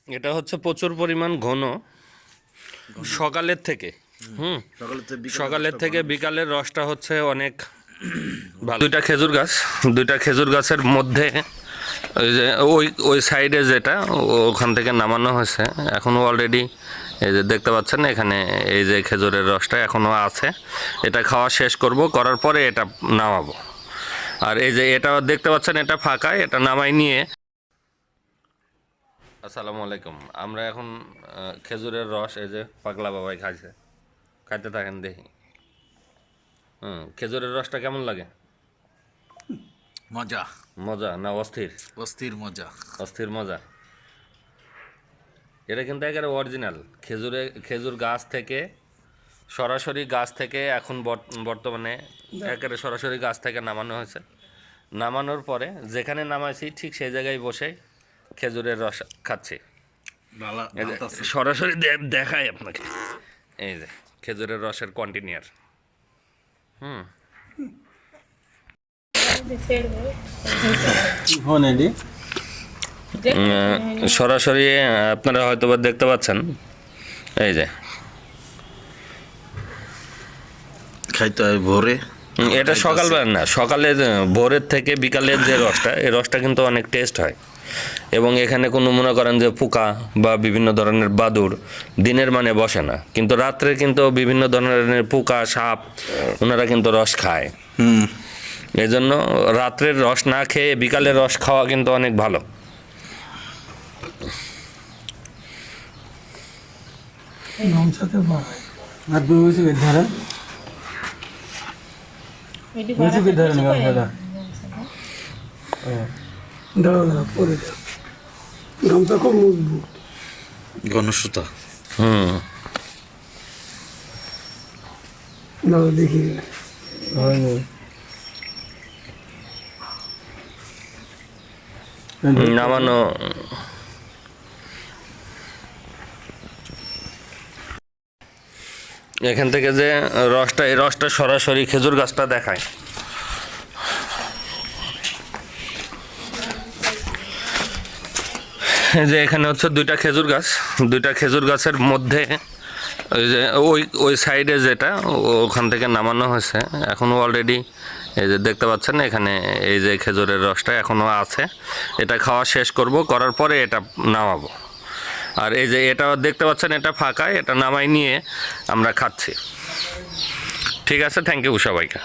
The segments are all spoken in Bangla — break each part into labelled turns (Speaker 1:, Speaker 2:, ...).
Speaker 1: এটা হচ্ছে প্রচুর পরিমাণ ঘন সকালের থেকে সকালের থেকে বিকালের রসটা হচ্ছে অনেক ভালো। দুইটা খেজুর গাছের মধ্যে ওই যে ওই সাইডে যেটা ওখান থেকে নামানো হয়েছে এখনও অলরেডি। এই যে দেখতে পাচ্ছেন এখানে এই যে খেজুরের রসটা এখনও আছে, এটা খাওয়া শেষ করব, করার পরে এটা নামাবো। আর এই যে এটা দেখতে পাচ্ছেন এটা ফাঁকা, এটা নামাই নিয়ে। আসসালামু আলাইকুম। আমরা এখন খেজুরের রস এই যে পাগলা বাবাই খাইতে থাকেন দেখি। খেজুরের রসটা কেমন লাগে?
Speaker 2: মজা
Speaker 1: মজা না অস্থির?
Speaker 2: অস্থির মজা।
Speaker 1: অস্থির মজা। এটা কিন্তু একেবারে অরিজিনাল খেজুর গাছ থেকে, সরাসরি গাছ থেকে এখন বর্তমানে একেবারে সরাসরি গাছ থেকে নামানো হয়েছে। নামানোর পরে যেখানে নামাইছি ঠিক সেই জায়গায় বসে খেজুরের রস খাচ্ছি। সরাসরি দেখাই আপনাকে, এই যে খেজুরের রসের কন্টিনিউয়ার। সরাসরি আপনারা হয়তো বা দেখতে পাচ্ছেন, এই যে
Speaker 2: খাইতে হয় ভোরে।
Speaker 1: এটা সকালবেলা না, সকালে ভোরের থেকে বিকালের যে রসটা, এই রসটা কিন্তু অনেক টেস্ট হয়। এবং এখানে কোনো মনে করেন যে পোকা বা বিভিন্ন ধরনের বাদুড় দিনের মানে বসে না, কিন্তু রাত্রে কিন্তু বিভিন্ন ধরনের পোকা সাপ ওনারা কিন্তু রস খায়। এই জন্য রাত্রের রস না খেয়ে বিকালের রস খাওয়া কিন্তু অনেক ভালো।
Speaker 2: গণসূতা
Speaker 3: দেখি
Speaker 1: নামানো। এখান থেকে যে রসটা, এই রসটা সরাসরি খেজুর গাছটা দেখায়। এই যে এখানে হচ্ছে দুইটা খেজুর গাছের মধ্যে ওই যে ওই সাইডে যেটা ওখান থেকে নামানো হয়েছে এখনও অলরেডি। এই যে দেখতে পাচ্ছেন এখানে এই যে খেজুরের রসটা এখনও আছে, এটা খাওয়া শেষ করব, করার পরে এটা নামাবো। আর এই যে এটা দেখতে পাচ্ছেন এটা ফাঁকা, এটা নামাই নিয়ে আমরা খাচ্ছি। ঠিক আছে, থ্যাংক ইউ সবাইকে।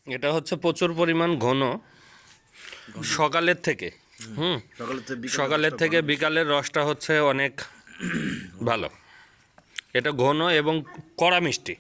Speaker 1: এটা হচ্ছে প্রচুর পরিমাণ ঘন সকালের থেকে সকালের থেকে বিকালের রসটা হচ্ছে অনেক ভালো। এটা ঘন এবং কড়া মিষ্টি।